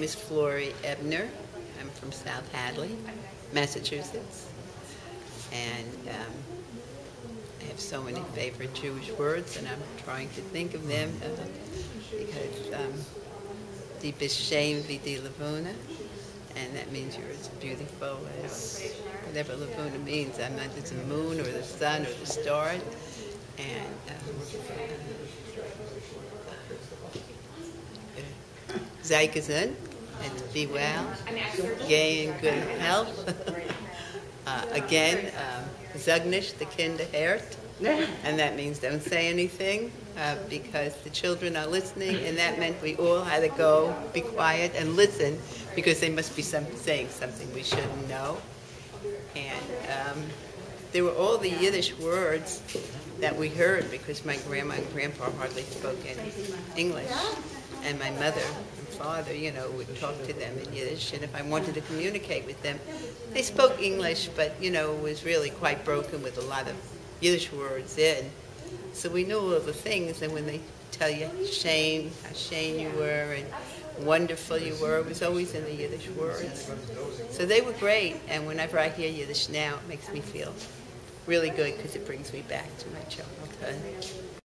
is Florrie Ebner. I'm from South Hadley, Massachusetts. And I have so many favorite Jewish words, and I'm trying to think of them because the bist sheyn, the levone, and that means you're as beautiful as whatever levone means. I'm not just the moon or the sun or the stars. And sei gesund, and be well, gay and good health. Again, sag nicht the Kinder hört, and that means don't say anything because the children are listening, and that meant we all had to go, be quiet, and listen because they must be saying something we shouldn't know. And there were all the Yiddish words that we heard because my grandma and grandpa hardly spoke any English, and my mother and father, you know, would talk to them in Yiddish, and if I wanted to communicate with them, they spoke English, but, you know, it was really quite broken with a lot of Yiddish words in. So we knew all the things, and when they tell you sheyn, how sheyn you were, and wonderful you were, it was always in the Yiddish words. So they were great, and whenever I hear Yiddish now, it makes me feel really good because it brings me back to my childhood.